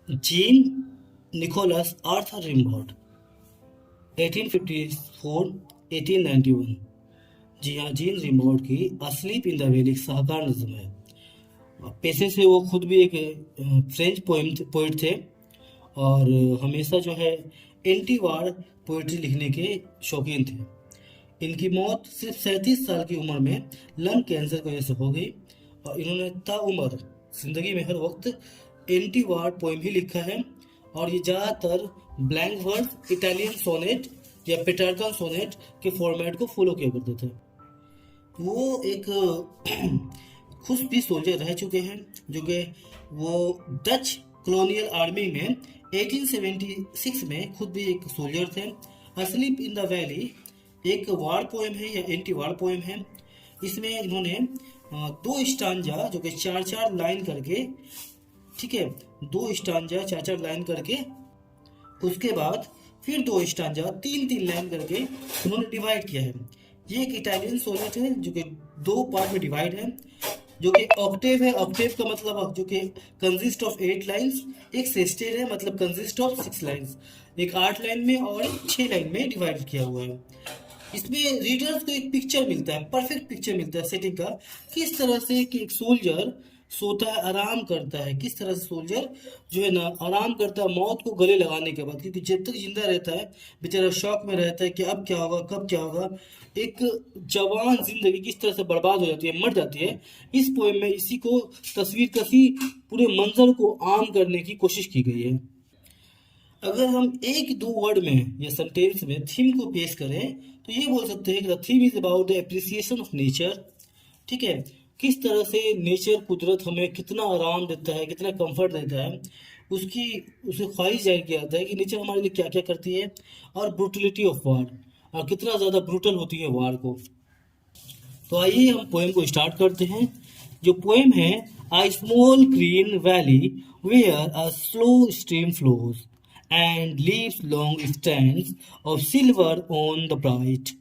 Gene Nicolas Arthur Rimbaud 1854 1891। जी हाँ, Jean रिम्बाउड की अस्लीप इन द वैली एक शाहकार नज्म है। पेशे से वो खुद भी एक फ्रेंच पोइट थे और हमेशा जो है एंटी वार पोइट्री लिखने के शौकीन थे। इनकी मौत सिर्फ 37 साल की उम्र में लंग कैंसर की वजह से हो गई और इन्होंने ताउम्र जिंदगी में हर वक्त एंटी वार पोएम ही लिखा है और ये ज़्यादातर ब्लैंक वर्स, इटालियन सोनेट या पेट्रार्कल सोनेट के फॉर्मेट को फॉलो किया करते थे। वो एक खुद भी सोल्जर रह चुके हैं, जो कि वो डच कॉलोनियल आर्मी में 1876 में खुद भी एक सोल्जर थे। अस्लीप इन द वैली एक वार पोएम है या एंटी वार पोएम है। इसमें इन्होंने दो स्टांजा जो कि चार चार लाइन करके, ठीक है, दो स्टांजा चार चार लाइन करके, उसके बाद फिर दो स्टांजा तीन तीन लाइन करके उन्होंने डिवाइड किया है। ये एक इटालियन सोनेट है जो कि दो पार्ट में डिवाइड है, जो कि ऑक्टेव है। ऑक्टेव का मतलब जो कि कंसिस्ट ऑफ 8 लाइन्स। एक सेस्टेट है, मतलब कंसिस्ट ऑफ 6 लाइन्स। एक 8 लाइन में और एक 6 लाइन में डिवाइड किया हुआ है। इसमें रीडर्स को एक पिक्चर मिलता है, परफेक्ट पिक्चर मिलता है सेटिंग का, किस तरह से कि एक सोल्जर सोता है, आराम करता है, किस तरह से सोल्जर जो है ना आराम करता है मौत को गले लगाने के बाद, क्योंकि जब तक जिंदा रहता है बेचारा शौक में रहता है कि अब क्या होगा, कब क्या होगा। एक जवान जिंदगी किस तरह से बर्बाद हो जाती है, मर जाती है। इस पोएम में इसी को तस्वीर कसी पूरे मंजर को आम करने की कोशिश की गई है। अगर हम एक दो वर्ड में या सेंटेंस में थीम को पेश करें तो ये बोल सकते हैं कि the theme is about the appreciation of nature. ठीक है, किस तरह से नेचर, कुदरत हमें कितना आराम देता है, कितना कंफर्ट देता है, उसकी उसे ख्वाहिश जाहिर किया जाता है कि नेचर हमारे लिए क्या क्या करती है। और ब्रूटलिटी ऑफ वार, और कितना ज़्यादा ब्रूटल होती है वार को। तो आइए हम पोएम को स्टार्ट करते हैं। जो पोएम है, a small green valley where a slow stream flows and leaves long strands of silver on the bright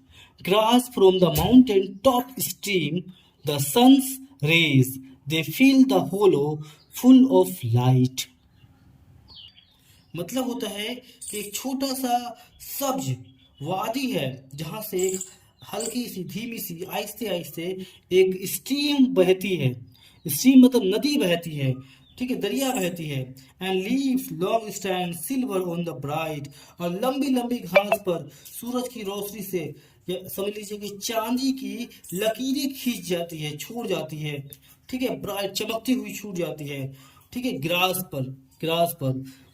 grass from the mountain top stream the sun's rays, they fill the hollow full of light। मतलब होता है कि एक छोटा सा सब्ज वादी है जहां से एक हल्की सी धीमी सी आहिस्ते आहिस्ते एक स्ट्रीम बहती है। स्ट्रीम मतलब नदी बहती है, ठीक है, दरिया बहती है। And leaves long stand silver on the bright, और लंबी लंबी घास पर सूरज की रोशनी से या समझ लीजिए कि चांदी की लकीरें खींच जाती है, छोड़ जाती है, ठीक है, ब्राइट चमकती हुई छूट जाती है, ठीक है, ग्रास पर।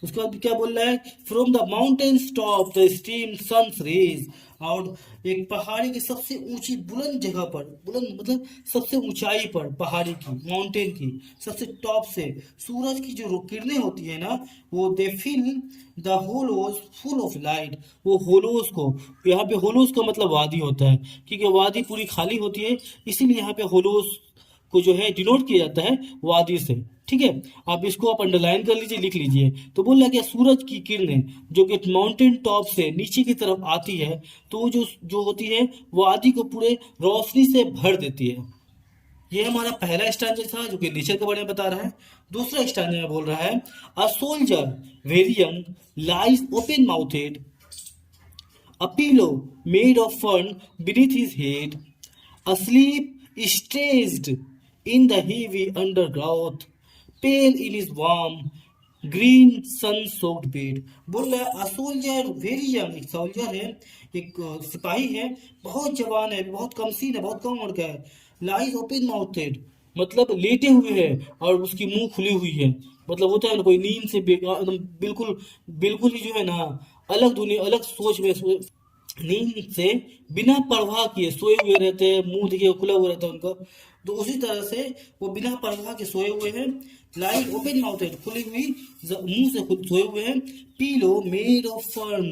उसके बाद क्या बोल रहा है, from the mountain top the stream sun's rays, और एक पहाड़ी की सबसे ऊंची बुलंद जगह पर, बुलंद मतलब सबसे ऊंचाई पर, पहाड़ी की, माउंटेन की सबसे टॉप से सूरज की जो किरणें होती है ना, वो they fill the hollows full of light. वो होलोज को, यहाँ पे होलोज का मतलब वादी होता है, क्योंकि वादी पूरी खाली होती है, इसीलिए यहाँ पे होलोज को जो है डिनोट किया जाता है वादी से। ठीक है, आप इसको आप अंडरलाइन कर लीजिए, लिख लीजिए। तो बोल रहा कि सूरज की किरणें जो कि माउंटेन टॉप से नीचे की तरफ आती है, तो वो जो जो होती है वादी को पूरे रोशनी से भर देती है। ये हमारा पहला स्टैंजा था जो कि नेचर के बारे में बता रहा है। दूसरा स्टैंजा में बोल रहा है, a soldier very young lies open mouthed, a pillow made of fern beneath his head, asleep stretched in the heavy undergrowth, pale in his warm green sun-soaked bed। बोल रहा है, a soldier very young, एक soldier है, एक सिपाही है, बहुत जवान है, बहुत कमसीन है, बहुत कम उम्र का है। लाइज ओपन माउथेड मतलब लेटे हुए है और उसकी मुंह खुली हुई है, मतलब होता है ना कोई नींद से एकदम बिल्कुल बिल्कुल ही जो है ना अलग दुनिया, अलग सोच में नींद से बिना परवाह किए सोए हुए रहते हैं, मुंह देखिए खुला हुआ रहता है उनका। तो उसी तरह से वो बिना परवाह के सोए हुए हैं। लाइट ओपन माउथ है, खुली हुई मुंह से खुद सोए हुए हैं। Pillow made of fern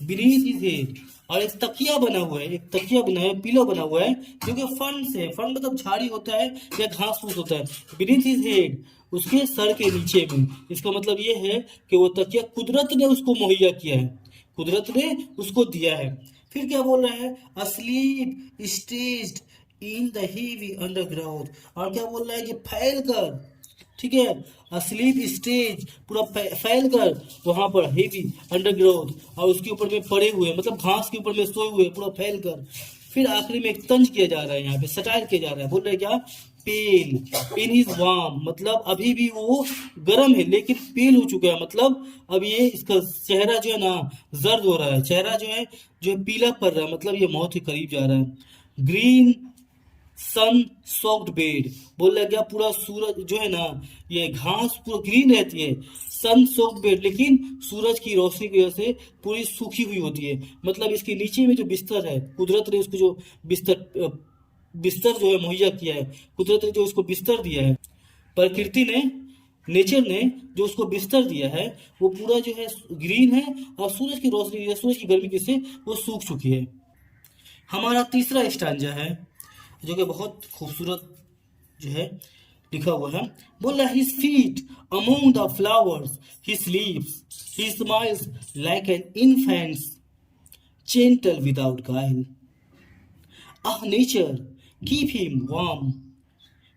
beneath his head, और एक तकिया बना हुआ है, एक तकिया बना है, पिलो बना हुआ है जो कि फर्न से, फर्न मतलब झाड़ी होता है या घास फूस होता है, बीनीथ हिज हेड उसके सर के नीचे में। इसका मतलब ये है कि वो तकिया कुदरत ने उसको मुहैया किया है, कुदरत ने उसको दिया है। फिर क्या बोल रहा है, asleep staged in the heavy underground, और क्या बोल रहा है कि फैल कर ठीक है। असलीप स्टेज पूरा फैल कर वहां पर हेवी अंडरग्राउंड और उसके ऊपर में पड़े हुए, मतलब घास के ऊपर में सोए हुए पूरा फैल कर। फिर आखिरी में एक तंज किया जा रहा है, यहाँ पे सटायर किया जा रहा है, बोल रहे हैं क्या, पेल इन इज वार्म, मतलब अभी भी वो गर्म है लेकिन पेल हो चुका है, मतलब अब ये इसका चेहरा जो है ना जर्द हो रहा है, चेहरा जो है पीला पड़ रहा है, मतलब ये मौत के करीब जा रहा है। ग्रीन सन सोक्ड बेड, बोल रहा क्या, पूरा सूरज जो है ना, ये घास पूरा ग्रीन रहती है, सन सोक्ड बेड, लेकिन सूरज की रोशनी की वजह से पूरी सूखी हुई होती है। मतलब इसके नीचे में जो बिस्तर है, कुदरत ने उसको जो बिस्तर जो है मुहैया किया है, कुदरत ने जो उसको बिस्तर दिया है, प्रकृति ने, नेचर ने जो उसको बिस्तर दिया है, वो पूरा जो है ग्रीन है, और सूरज की रोशनी या सूरज की गर्मी की से वो सूख चुकी है। हमारा तीसरा स्टांजा है जो कि बहुत खूबसूरत जो है लिखा हुआ है, बोल रहा है, his feet among the flowers, he स्लीप्स, he smiles like an infants, gentle without guile. Ah, nature, keep him warm.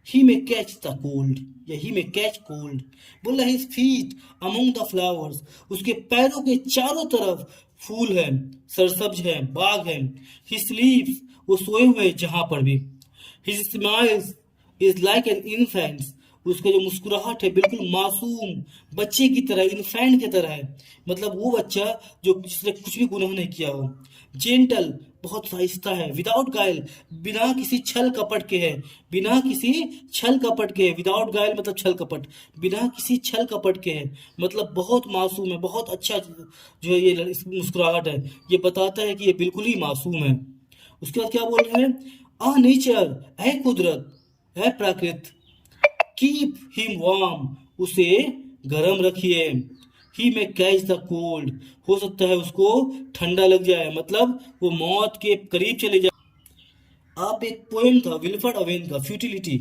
He may catch the cold. या he may catch cold. बोल रहा है, his feet among the flowers. उसके पैरों के चारों तरफ फूल है, सरसब्ज है, बाग है. He sleeps. वो सोए हुए जहां पर भी. His smiles is like an infant. उसका जो मुस्कुराहट है बिल्कुल मासूम बच्चे की तरह, इन्फेंट की तरह है, मतलब वो बच्चा जो जिसने कुछ भी गुनाह नहीं किया हो। जेंटल, बहुत साहिस्ता है। विदाउट गाइल, बिना किसी छल कपट के है, बिना किसी छल कपट के है। विदाउट गाइल मतलब छल कपट, बिना किसी छल कपट के है, मतलब बहुत मासूम है, बहुत अच्छा जो है ये मुस्कुराहट है, ये बताता है कि ये बिल्कुल ही मासूम है। उसके बाद क्या बोल रहे हैं, आ नेचर, है कुदरत, है प्राकृत, कीप हिम वार्म, उसे गर्म रखिए। ही में कैच द कोल्ड, हो सकता है उसको ठंडा लग जाए, मतलब वो मौत के करीब चले जाए। आप एक पोएम था विल्फर्ड अवेन का, फ्यूटिलिटी,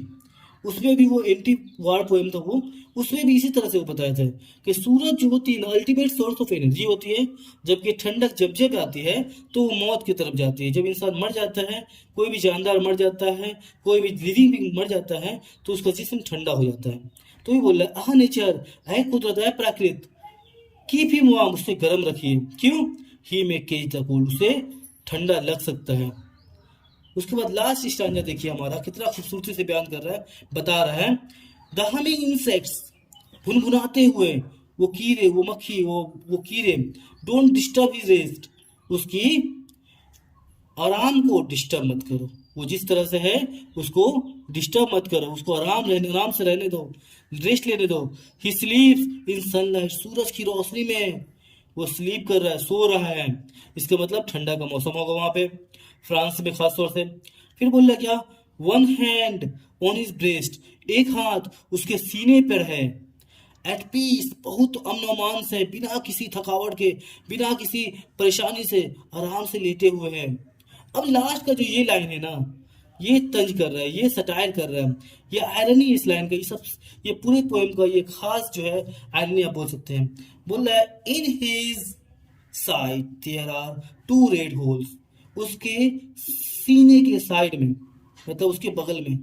उसमें भी वो एंटी वार पोएम था वो, उसमें भी इसी तरह से वो बताया था कि सूरज जो होती है ना अल्टीमेट सोर्स ऑफ एनर्जी होती है, जबकि ठंडक जब जब आती है तो वो मौत की तरफ जाती है। जब इंसान मर जाता है, कोई भी जानदार मर जाता है, कोई भी लिविंग बीइंग मर जाता है, तो उसका जिस्म ठंडा हो जाता है। तो ये बोल रहा है, आह नेचर, है कुदरत, है प्राकृत, कीप हिम वार्म, उसे गर्म रखिए। क्यों, ही में केज द कोल्ड, उसे ठंडा लग सकता है। उसके बाद लास्ट स्टैंडर्ड देखिए हमारा कितना खूबसूरती से बयान कर रहा है, बता रहा है, द हमिंग इंसेक्ट्स, भुनभुनाते हुए वो कीड़े, वो मक्खी, वो कीड़े, डोंट डिस्टर्ब हिज रेस्ट, उसकी आराम को डिस्टर्ब मत करो, वो जिस तरह से है उसको डिस्टर्ब मत करो, उसको आराम से रहने दो, रेस्ट लेने दो। ही स्लीप्स इन सनलाइट, सूरज की रोशनी में वो स्लीप कर रहा है, सो रहा है, इसका मतलब ठंडा का मौसम होगा वहां पे, फ्रांस में खास तौर से। फिर बोल रहा क्या, one hand on his breast, एक हाथ उसके सीने पर है, एट पीस, बहुत अमन अमान से, बिना किसी थकावट के, बिना किसी परेशानी से आराम से लेटे हुए हैं। अब लास्ट का जो ये लाइन है ना, ये तंज कर रहा है, ये सटायर कर रहा है, ये आयरनी इस लाइन का, ये सब, ये पूरे पोएम का ये खास जो है आयरनी आप बोल सकते हैं। बोल रहा है, in his side there are two red holes, उसके सीने के साइड में, मतलब उसके बगल में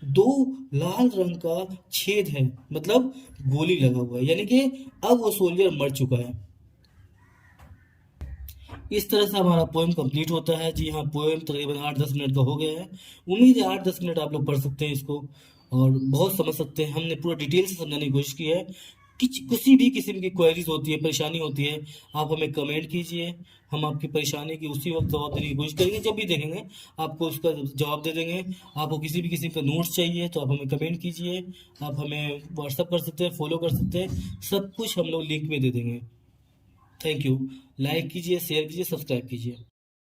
दो लाल रंग का छेद है, मतलब गोली लगा हुआ है, यानी कि अब वो सोल्जर मर चुका है। इस तरह से हमारा पोएम कंप्लीट होता है। जी हाँ, पोएम तकरीबन 8-10 मिनट का हो गया है। उम्मीद है 8-10 मिनट आप लोग पढ़ सकते हैं इसको और बहुत समझ सकते हैं। हमने पूरा डिटेल से समझाने की कोशिश की है। किसी भी किस्म की क्वेरीज होती है, परेशानी होती है, आप हमें कमेंट कीजिए, हम आपकी परेशानी की उसी वक्त जवाब देने की कोशिश करेंगे। जब भी देखेंगे आपको उसका जवाब दे देंगे। आपको किसी भी किस्म का नोट्स चाहिए तो आप हमें कमेंट कीजिए, आप हमें व्हाट्सअप कर सकते हैं, फॉलो कर सकते हैं, सब कुछ हम लोग लिंक में दे देंगे। Thank you. लाइक कीजिए, शेयर कीजिए, सब्सक्राइब कीजिए।